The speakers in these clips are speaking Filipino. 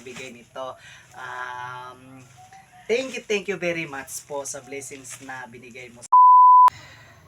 nagbigay nito. Thank you very much po sa blessings na binigay mo.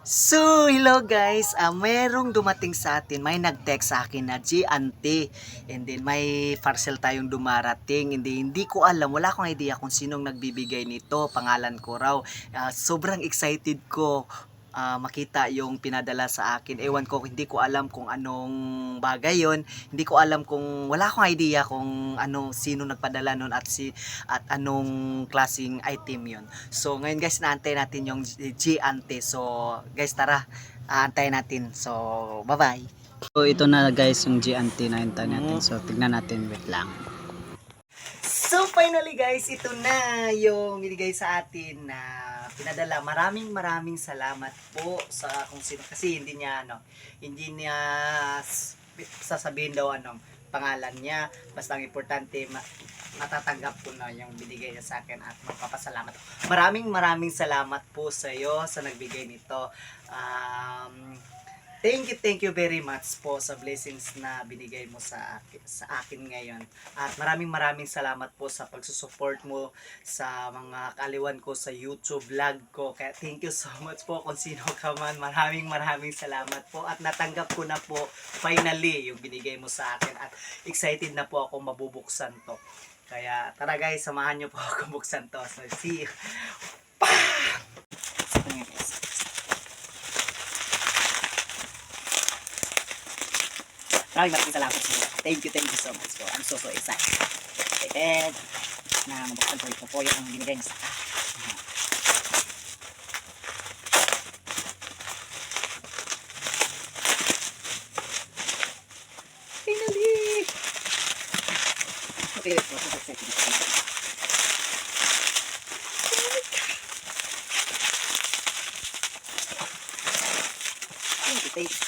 So, hello guys. Merong dumating sa atin. May nag-text sa akin na G Auntie. And then may parcel tayong dumarating. Hindi ko alam. Wala akong idea kung sinong nagbibigay nito. Pangalan ko raw. Sobrang excited ko makita yung pinadala sa akin. Ewan ko, hindi ko alam kung anong bagay yon. Hindi ko alam kung, wala akong idea kung sino nagpadala nun at anong klaseng item yon. So ngayon guys, naantay natin yung G Ante. So guys, tara, antayin natin. So bye bye. So ito na guys yung G Ante na hintay natin. So tignan natin, wait lang. So finally guys, ito na yung binigay sa atin na pinadala. Maraming salamat po sa kung sino, kasi hindi niya sasabihin daw anong pangalan niya. Basta ang importante matatanggap ko na yung binigay niya sa akin at magpapasalamat. Maraming salamat po sa iyo sa nagbigay nito. Thank you very much po sa blessings na binigay mo sa akin ngayon. At maraming salamat po sa pagsusupport mo sa mga kaaliwan ko sa YouTube vlog ko. Kaya thank you so much po kung sino ka man. Maraming salamat po. At natanggap ko na po finally yung binigay mo sa akin. At excited na po ako mabubuksan to. Kaya tara guys, samahan nyo po ako buksan to. So see you. Maraming salamat sa inyo. Thank you so much po. I'm so excited na mabuksan ko ito po yung binigay niya sa akin. Finally! Okay, let's go. Thank you.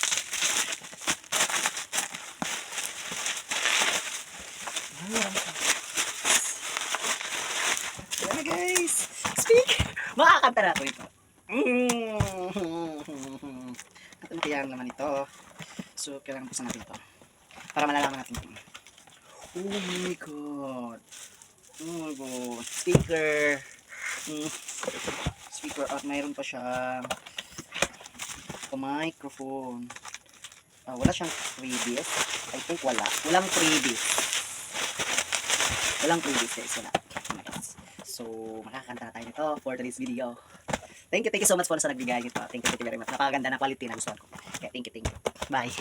Ayan guys, speak! Makakanta na ako ito. At ano kaya naman ito? So, kailangan pusan natin ito para malalaman natin ito. Oh my god. Speaker. Speaker at mayroon pa siyang microphone. Wala siyang freebies. I think walang freebies. Walang previous guys, wala. So, makakanta na tayo nito for today's video. Thank you so much po sa nagbigay nito. Thank you very much. Napakaganda na quality na gusto ko. Kaya thank you. Bye.